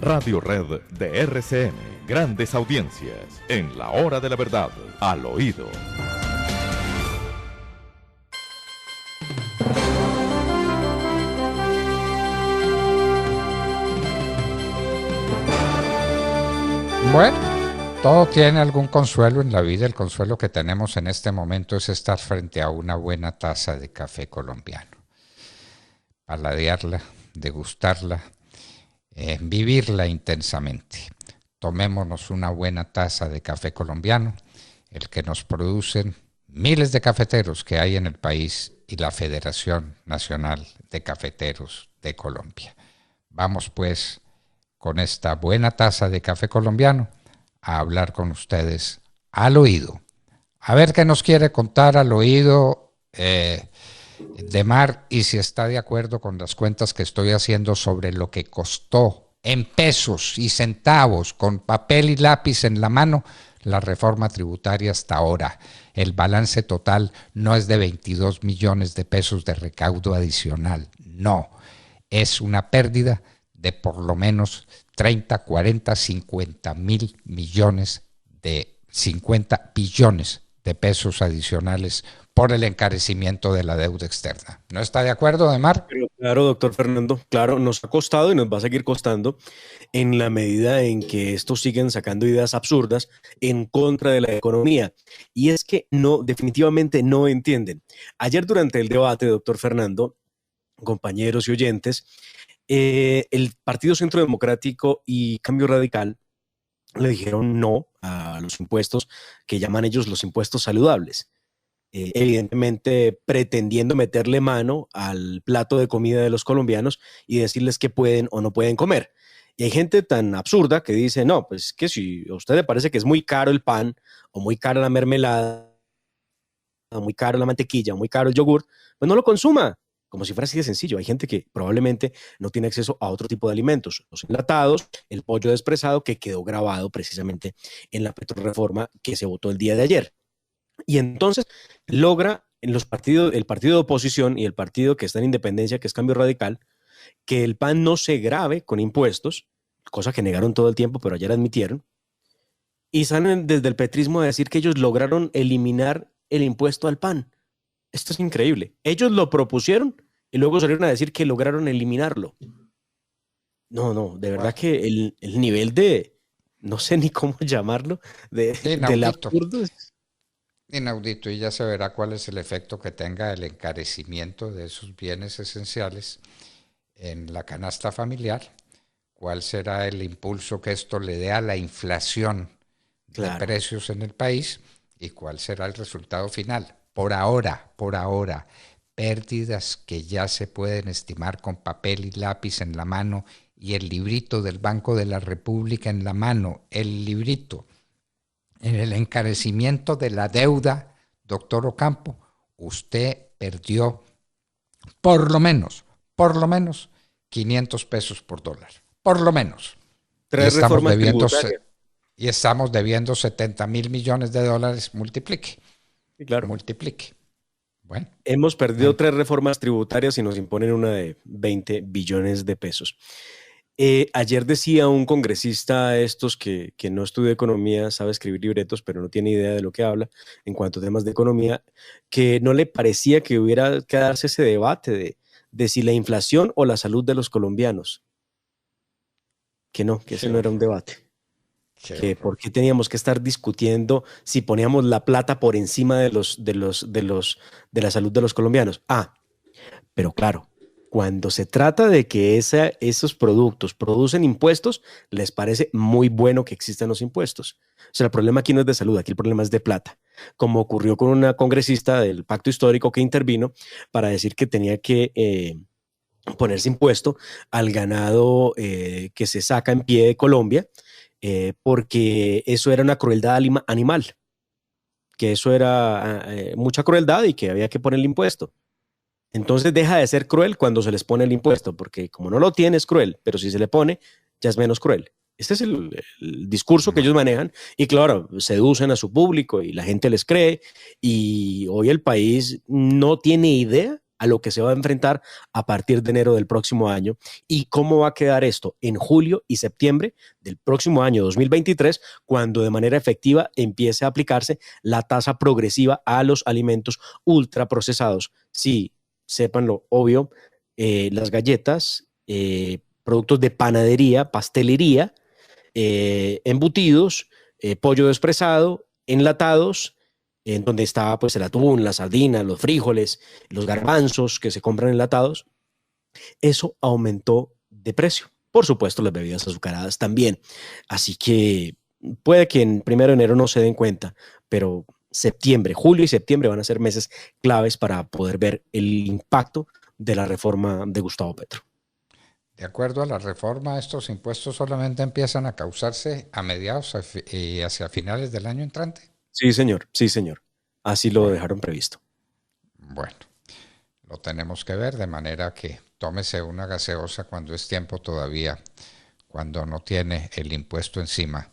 Radio Red de RCN. Grandes audiencias en la hora de la verdad, al oído. Bueno, todo tiene algún consuelo en la vida. El consuelo que tenemos en este momento es estar frente a una buena taza de café colombiano. Paladearla, degustarla, vivirla intensamente. Tomémonos una buena taza de café colombiano, el que nos producen miles de cafeteros que hay en el país y la Federación Nacional de Cafeteros de Colombia. Vamos pues con esta buena taza de café colombiano a hablar con ustedes al oído. A ver qué nos quiere contar al oído Demar, y si está de acuerdo con las cuentas que estoy haciendo sobre lo que costó en pesos y centavos, con papel y lápiz en la mano, la reforma tributaria hasta ahora. El balance total no es de 22 millones de pesos de recaudo adicional, no, es una pérdida de por lo menos 30, 40, 50 mil millones de 50 billones de pesos adicionales por el encarecimiento de la deuda externa. ¿No está de acuerdo, Demar? Claro, doctor Fernando, claro, nos ha costado y nos va a seguir costando en la medida en que estos siguen sacando ideas absurdas en contra de la economía. Y es que no, definitivamente no entienden. Ayer durante el debate, doctor Fernando, compañeros y oyentes, el Partido Centro Democrático y Cambio Radical le dijeron no a los impuestos que llaman ellos los impuestos saludables. Evidentemente pretendiendo meterle mano al plato de comida de los colombianos y decirles qué pueden o no pueden comer. Y hay gente tan absurda que dice, no, pues que si a usted le parece que es muy caro el pan, o muy cara la mermelada, o muy caro la mantequilla, o muy caro el yogur, pues no lo consuma. Como si fuera así de sencillo. Hay gente que probablemente no tiene acceso a otro tipo de alimentos, los enlatados, el pollo despresado, que quedó grabado precisamente en la petrorreforma que se votó el día de ayer. Y entonces logra en los partidos, el partido de oposición y el partido que está en independencia, que es Cambio Radical, que el PAN no se grave con impuestos, cosa que negaron todo el tiempo, pero ayer admitieron, y salen desde el petrismo a decir que ellos lograron eliminar el impuesto al PAN. Esto es increíble. Ellos lo propusieron y luego salieron a decir que lograron eliminarlo. No, de verdad que el nivel de, no sé ni cómo llamarlo, del absurdo es inaudito, y ya se verá cuál es el efecto que tenga el encarecimiento de esos bienes esenciales en la canasta familiar, cuál será el impulso que esto le dé a la inflación de precios en el país y cuál será el resultado final. Por ahora, pérdidas que ya se pueden estimar con papel y lápiz en la mano y el librito del Banco de la República en la mano, el librito. En el encarecimiento de la deuda, doctor Ocampo, usted perdió por lo menos 500 pesos por dólar. Por lo menos. Tres reformas tributarias. Y estamos debiendo 70 mil millones de dólares. Multiplique. Sí, claro. Multiplique. Bueno. Hemos perdido 3 reformas tributarias y nos imponen una de 20 billones de pesos. Ayer decía un congresista estos que no estudia economía, sabe escribir libretos, pero no tiene idea de lo que habla en cuanto a temas de economía, que no le parecía que hubiera que darse ese debate de si la inflación o la salud de los colombianos. Que ese no era un debate. Que por qué teníamos que estar discutiendo si poníamos la plata por encima de la salud de los colombianos. Pero claro, cuando se trata de que esos productos producen impuestos, les parece muy bueno que existan los impuestos. O sea, el problema aquí no es de salud, aquí el problema es de plata. Como ocurrió con una congresista del Pacto Histórico que intervino para decir que tenía que ponerse impuesto al ganado que se saca en pie de Colombia, porque eso era una crueldad animal, que eso era mucha crueldad y que había que ponerle impuesto. Entonces deja de ser cruel cuando se les pone el impuesto, porque como no lo tiene es cruel, pero si se le pone ya es menos cruel. Este es el discurso que ellos manejan y claro, seducen a su público y la gente les cree y hoy el país no tiene idea a lo que se va a enfrentar a partir de enero del próximo año y cómo va a quedar esto en julio y septiembre del próximo año 2023, cuando de manera efectiva empiece a aplicarse la tasa progresiva a los alimentos ultraprocesados. Sí, sepan lo obvio, las galletas, productos de panadería, pastelería, embutidos, pollo despresado, enlatados, en donde está pues el atún, la sardina, los frijoles, los garbanzos que se compran enlatados, eso aumentó de precio. Por supuesto, las bebidas azucaradas también. Así que puede que en 1 de enero no se den cuenta, pero septiembre, julio y septiembre van a ser meses claves para poder ver el impacto de la reforma de Gustavo Petro. De acuerdo a la reforma, estos impuestos solamente empiezan a causarse a mediados y hacia finales del año entrante. Sí, señor, sí, señor. Así lo dejaron previsto. Bueno, lo tenemos que ver de manera que tómese una gaseosa cuando es tiempo todavía, cuando no tiene el impuesto encima,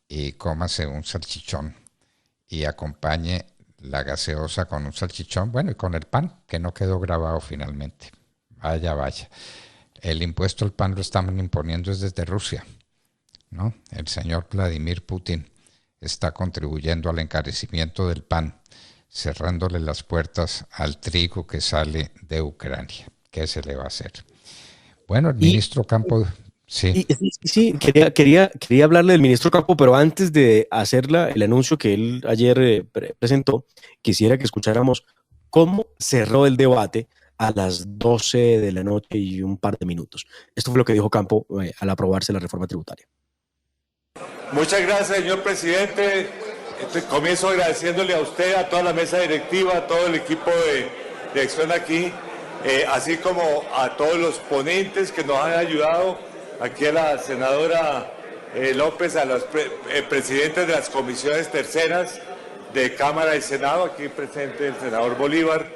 y cómase un salchichón y acompañe la gaseosa con un salchichón, bueno, y con el pan, que no quedó grabado finalmente. Vaya, vaya. El impuesto al pan lo están imponiendo desde Rusia, ¿no? El señor Vladimir Putin está contribuyendo al encarecimiento del pan, cerrándole las puertas al trigo que sale de Ucrania. ¿Qué se le va a hacer? Bueno, el ministro Campo... Sí. Sí, quería hablarle del ministro Campo, pero antes de hacer el anuncio que él ayer presentó, quisiera que escucháramos cómo cerró el debate a las 12 de la noche y un par de minutos. Esto fue lo que dijo Campo al aprobarse la reforma tributaria. Muchas gracias, señor presidente. Comienzo agradeciéndole a usted, a toda la mesa directiva, a todo el equipo de dirección aquí, así como a todos los ponentes que nos han ayudado, aquí a la senadora López, a los presidentes de las comisiones terceras de Cámara y Senado, aquí presente el senador Bolívar,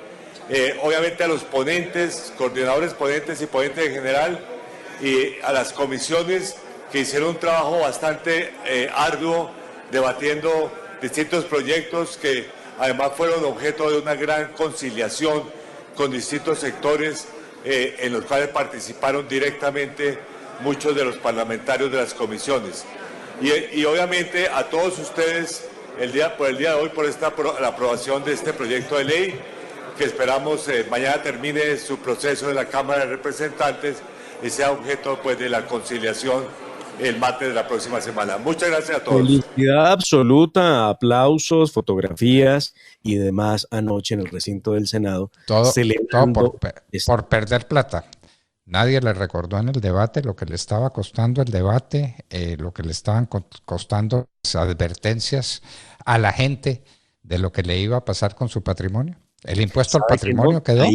obviamente a los ponentes, coordinadores ponentes y ponentes en general, y a las comisiones que hicieron un trabajo bastante arduo, debatiendo distintos proyectos que además fueron objeto de una gran conciliación con distintos sectores en los cuales participaron directamente muchos de los parlamentarios de las comisiones. Y obviamente a todos ustedes por el día de hoy por la aprobación de este proyecto de ley, que esperamos mañana termine su proceso en la Cámara de Representantes y sea objeto pues de la conciliación el martes de la próxima semana. Muchas gracias a todos. Felicidad absoluta, aplausos, fotografías y demás anoche en el recinto del Senado. Todo por perder plata. Nadie le recordó en el debate lo que le estaba costando el debate, lo que le estaban costando las advertencias a la gente de lo que le iba a pasar con su patrimonio. El impuesto al patrimonio quedó.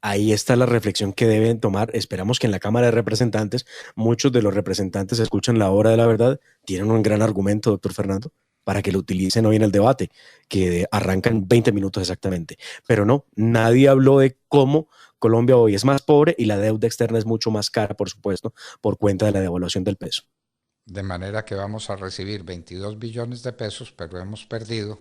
Ahí está la reflexión que deben tomar. Esperamos que en la Cámara de Representantes, muchos de los representantes escuchan la hora de la verdad, tienen un gran argumento, doctor Fernando, para que lo utilicen hoy en el debate, que arranca en 20 minutos exactamente. Pero no, nadie habló de cómo Colombia hoy es más pobre y la deuda externa es mucho más cara, por supuesto, por cuenta de la devaluación del peso. De manera que vamos a recibir 22 billones de pesos, pero hemos perdido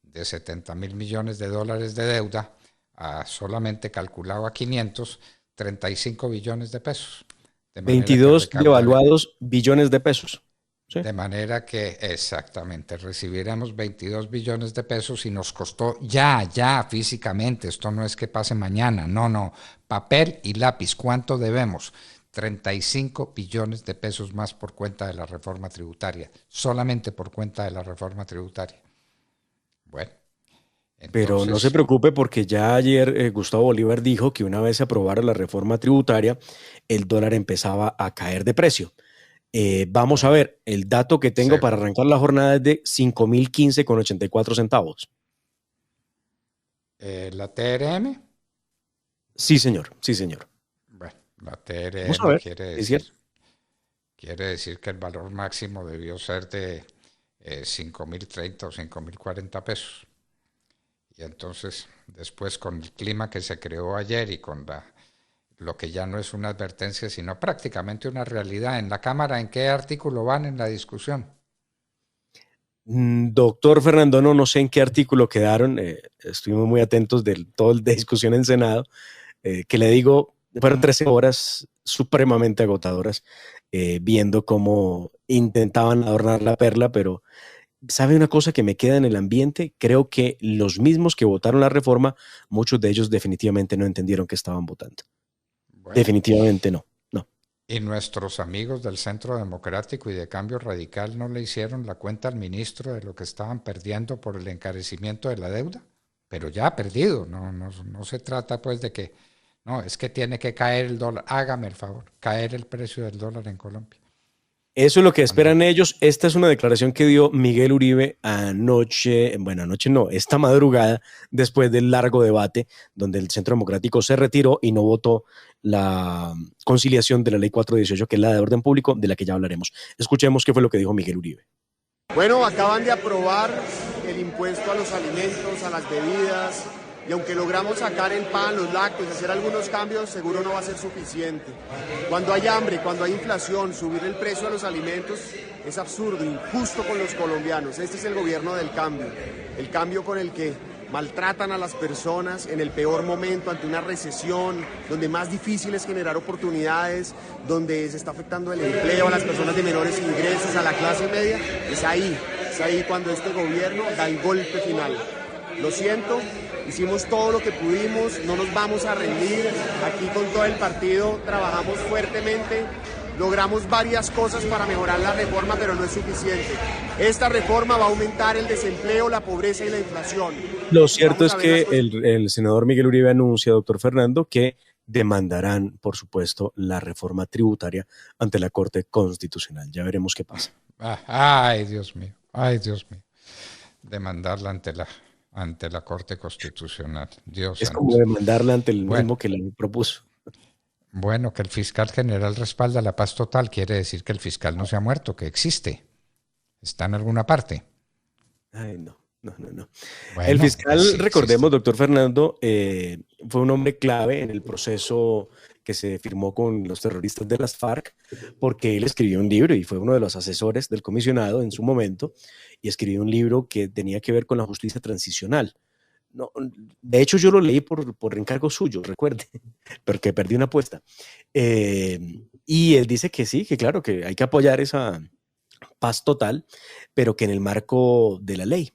de 70.000 millones de dólares de deuda a solamente calculado a 535 billones de pesos. De 22 devaluados billones de pesos. ¿Sí? De manera que exactamente recibiremos 22 billones de pesos y nos costó ya físicamente, esto no es que pase mañana, no, papel y lápiz, ¿cuánto debemos? 35 billones de pesos más por cuenta de la reforma tributaria, solamente por cuenta de la reforma tributaria. Bueno. Entonces, pero no se preocupe porque ya ayer Gustavo Bolívar dijo que una vez se aprobara la reforma tributaria, el dólar empezaba a caer de precio. Vamos a ver, el dato que tengo para arrancar la jornada es de 5.015,84 centavos. ¿La TRM? Sí, señor, sí, señor. Bueno, la TRM quiere decir que el valor máximo debió ser de 5.030 o 5.040 pesos. Y entonces, después con el clima que se creó ayer y con lo que ya no es una advertencia, sino prácticamente una realidad en la Cámara, ¿en qué artículo van en la discusión? Doctor Fernando, no sé en qué artículo quedaron, estuvimos muy atentos de toda la discusión en Senado, que le digo, fueron 13 horas supremamente agotadoras, viendo cómo intentaban adornar la perla, pero ¿sabe una cosa que me queda en el ambiente? Creo que los mismos que votaron la reforma, muchos de ellos definitivamente no entendieron que estaban votando. Bueno, Definitivamente no. y nuestros amigos del Centro Democrático y de Cambio Radical no le hicieron la cuenta al ministro de lo que estaban perdiendo por el encarecimiento de la deuda, pero ya ha perdido, no se trata pues de que, no, es que tiene que caer el dólar, hágame el favor, caer el precio del dólar en Colombia. Eso es lo que Cuando, esperan ellos. Esta es una declaración que dio Miguel Uribe anoche, bueno, anoche no, esta madrugada, después del largo debate, donde el Centro Democrático se retiró y no votó la conciliación de la Ley 418, que es la de orden público, de la que ya hablaremos. Escuchemos qué fue lo que dijo Miguel Uribe. Bueno, acaban de aprobar el impuesto a los alimentos, a las bebidas, y aunque logramos sacar el pan, los lácteos, hacer algunos cambios, seguro no va a ser suficiente. Cuando hay hambre, cuando hay inflación, subir el precio a los alimentos es absurdo, injusto con los colombianos. Este es el gobierno del cambio, el cambio con el que maltratan a las personas en el peor momento, ante una recesión, donde más difícil es generar oportunidades, donde se está afectando el empleo a las personas de menores ingresos, a la clase media. Es ahí cuando este gobierno da el golpe final. Lo siento, hicimos todo lo que pudimos, no nos vamos a rendir. Aquí con todo el partido trabajamos fuertemente, logramos varias cosas para mejorar la reforma, pero no es suficiente. Esta reforma va a aumentar el desempleo, la pobreza y la inflación. Lo cierto es que el senador Miguel Uribe anuncia, doctor Fernando, que demandarán, por supuesto, la reforma tributaria ante la Corte Constitucional. Ya veremos qué pasa. ay Dios mío, demandarla ante la Corte Constitucional. Dios Es santo. como demandarla ante el Bueno. mismo que la propuso. Bueno, que el fiscal general respalda la paz total quiere decir que el fiscal no se ha muerto, que existe. Está en alguna parte. Ay, no. Bueno, El fiscal, sí recordemos, existe. doctor Fernando, fue un hombre clave en el proceso que se firmó con los terroristas de las FARC, porque él escribió un libro y fue uno de los asesores del comisionado en su momento, y escribió un libro que tenía que ver con la justicia transicional. No, de hecho, yo lo leí por encargo suyo, recuerde, porque perdí una apuesta. Y él dice que sí, que claro, que hay que apoyar esa paz total, pero que en el marco de la ley.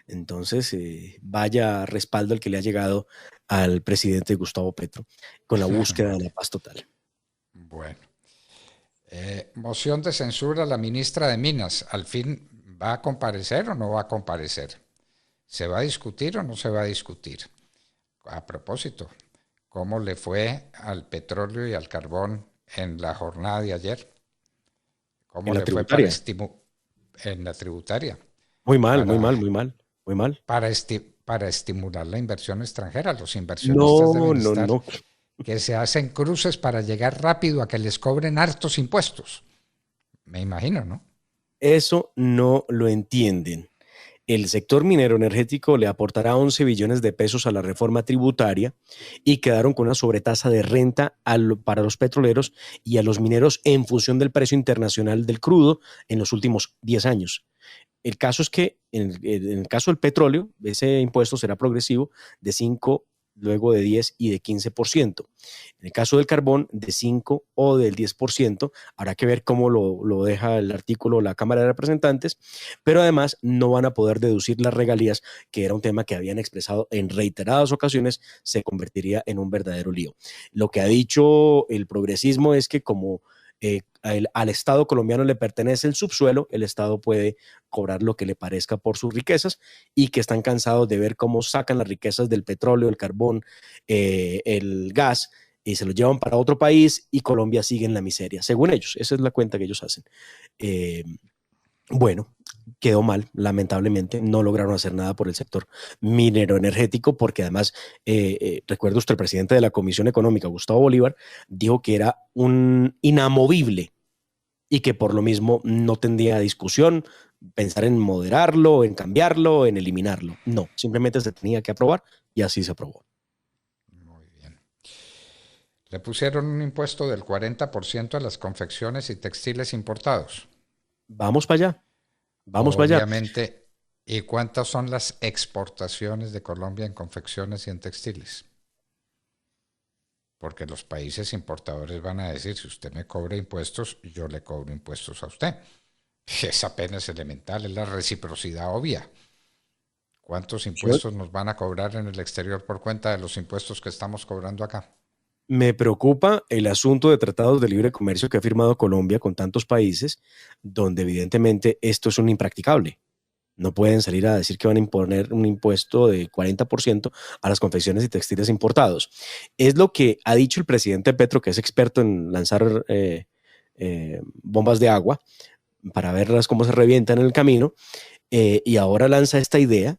Entonces, vaya respaldo el que le ha llegado al presidente Gustavo Petro con la búsqueda de la paz total. Bueno. Moción de censura a la ministra de Minas. ¿Al fin va a comparecer o no va a comparecer? ¿Se va a discutir o no se va a discutir? A propósito, ¿cómo le fue al petróleo y al carbón en la jornada de ayer? ¿Cómo le fue en la tributaria? Muy mal, muy mal, muy mal, muy mal. Para estimular la inversión extranjera, los inversionistas deben estar que se hacen cruces para llegar rápido a que les cobren hartos impuestos. Me imagino, ¿no? Eso no lo entienden. El sector minero energético le aportará 11 billones de pesos a la reforma tributaria y quedaron con una sobretasa de renta para los petroleros y a los mineros en función del precio internacional del crudo en los últimos 10 años. El caso es que en el caso del petróleo, ese impuesto será progresivo de 5, luego de 10 y de 15%. En el caso del carbón, de 5 o del 10%. Habrá que ver cómo lo deja el artículo la Cámara de Representantes, pero además no van a poder deducir las regalías, que era un tema que habían expresado en reiteradas ocasiones, se convertiría en un verdadero lío. Lo que ha dicho el progresismo es que como al Estado colombiano le pertenece el subsuelo, el Estado puede cobrar lo que le parezca por sus riquezas y que están cansados de ver cómo sacan las riquezas del petróleo, el carbón, el gas y se lo llevan para otro país y Colombia sigue en la miseria, según ellos. Esa es la cuenta que ellos hacen. Bueno, quedó mal, lamentablemente, no lograron hacer nada por el sector minero energético, porque además, recuerda usted, el presidente de la Comisión Económica, Gustavo Bolívar, dijo que era un inamovible y que por lo mismo no tendría discusión pensar en moderarlo, en cambiarlo, en eliminarlo. No, simplemente se tenía que aprobar y así se aprobó. Muy bien. Le pusieron un impuesto del 40% a las confecciones y textiles importados. Vamos para allá. Vamos para allá. Obviamente. ¿Y cuántas son las exportaciones de Colombia en confecciones y en textiles? Porque los países importadores van a decir, si usted me cobra impuestos, yo le cobro impuestos a usted. Es apenas elemental, es la reciprocidad obvia. ¿Cuántos impuestos nos van a cobrar en el exterior por cuenta de los impuestos que estamos cobrando acá? Me preocupa el asunto de tratados de libre comercio que ha firmado Colombia con tantos países, donde evidentemente esto es un impracticable. No pueden salir a decir que van a imponer un impuesto de 40% a las confecciones y textiles importados. Es lo que ha dicho el presidente Petro, que es experto en lanzar bombas de agua para verlas cómo se revientan en el camino, y ahora lanza esta idea.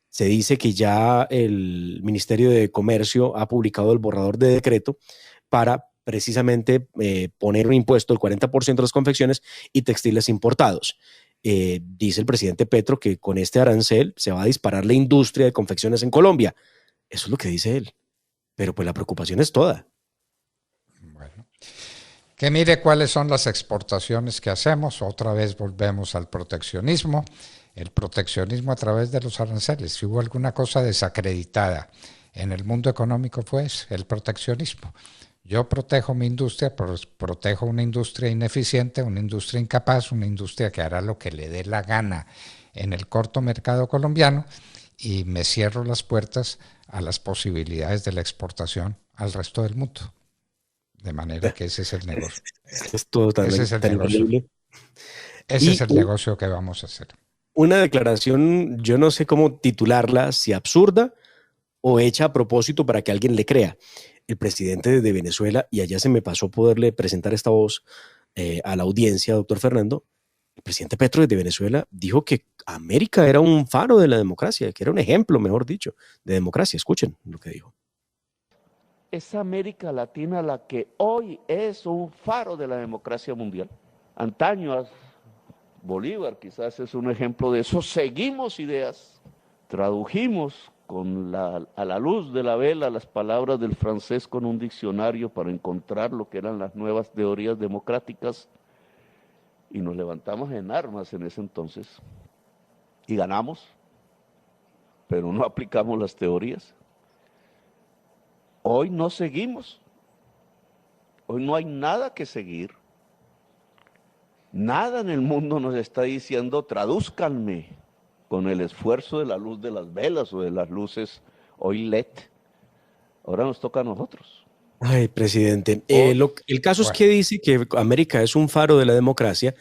Se dice que ya el Ministerio de Comercio ha publicado el borrador de decreto para precisamente poner un impuesto del 40% de las confecciones y textiles importados. Dice el presidente Petro que con este arancel se va a disparar la industria de confecciones en Colombia. Eso es lo que dice él. Pero pues la preocupación es toda. Bueno, que mire cuáles son las exportaciones que hacemos. Otra vez volvemos al proteccionismo. El proteccionismo a través de los aranceles. Si hubo alguna cosa desacreditada en el mundo económico, fue el proteccionismo. Yo protejo mi industria, protejo una industria ineficiente, una industria incapaz, una industria que hará lo que le dé la gana en el corto mercado colombiano, y me cierro las puertas a las posibilidades de la exportación al resto del mundo. De manera que ese es el negocio. Esto Ese es el negocio. Ese es el negocio que vamos a hacer. Una declaración, yo no sé cómo titularla, si absurda o hecha a propósito para que alguien le crea. El presidente de Venezuela, y allá se me pasó poderle presentar esta voz a la audiencia, doctor Fernando, el presidente Petro de Venezuela dijo que América era un faro de la democracia, que era un ejemplo, mejor dicho, de democracia. Escuchen lo que dijo. Es América Latina la que hoy es un faro de la democracia mundial. Antaño, Bolívar quizás es un ejemplo de eso. Seguimos ideas, tradujimos a la luz de la vela las palabras del francés con un diccionario para encontrar lo que eran las nuevas teorías democráticas, y nos levantamos en armas en ese entonces y ganamos, pero no aplicamos las teorías. Hoy no seguimos, hoy no hay nada que seguir. Nada en el mundo nos está diciendo, tradúzcanme con el esfuerzo de la luz de las velas o de las luces hoy LED. Ahora nos toca a nosotros. Ay, presidente. El caso es que dice que América es un faro de la democracia,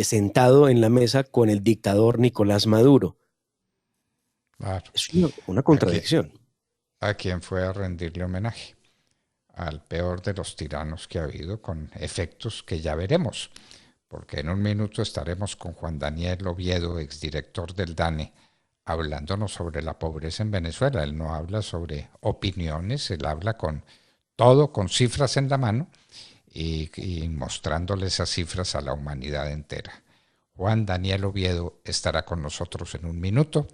sentado en la mesa con el dictador Nicolás Maduro. Claro. Es una contradicción. ¿A quién fue a rendirle homenaje? Al peor de los tiranos que ha habido, con efectos que ya veremos, porque en un minuto estaremos con Juan Daniel Oviedo, exdirector del DANE, hablándonos sobre la pobreza en Venezuela. Él no habla sobre opiniones, él habla con todo, con cifras en la mano y mostrándole esas cifras a la humanidad entera. Juan Daniel Oviedo estará con nosotros en un minuto.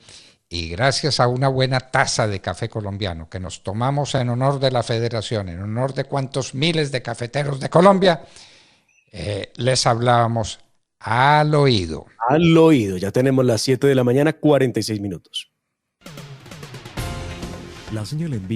Y gracias a una buena taza de café colombiano que nos tomamos en honor de la Federación, en honor de cuantos miles de cafeteros de Colombia, les hablábamos al oído. Al oído. Ya tenemos las 7 de la mañana, 46 minutos. La señal en vivo.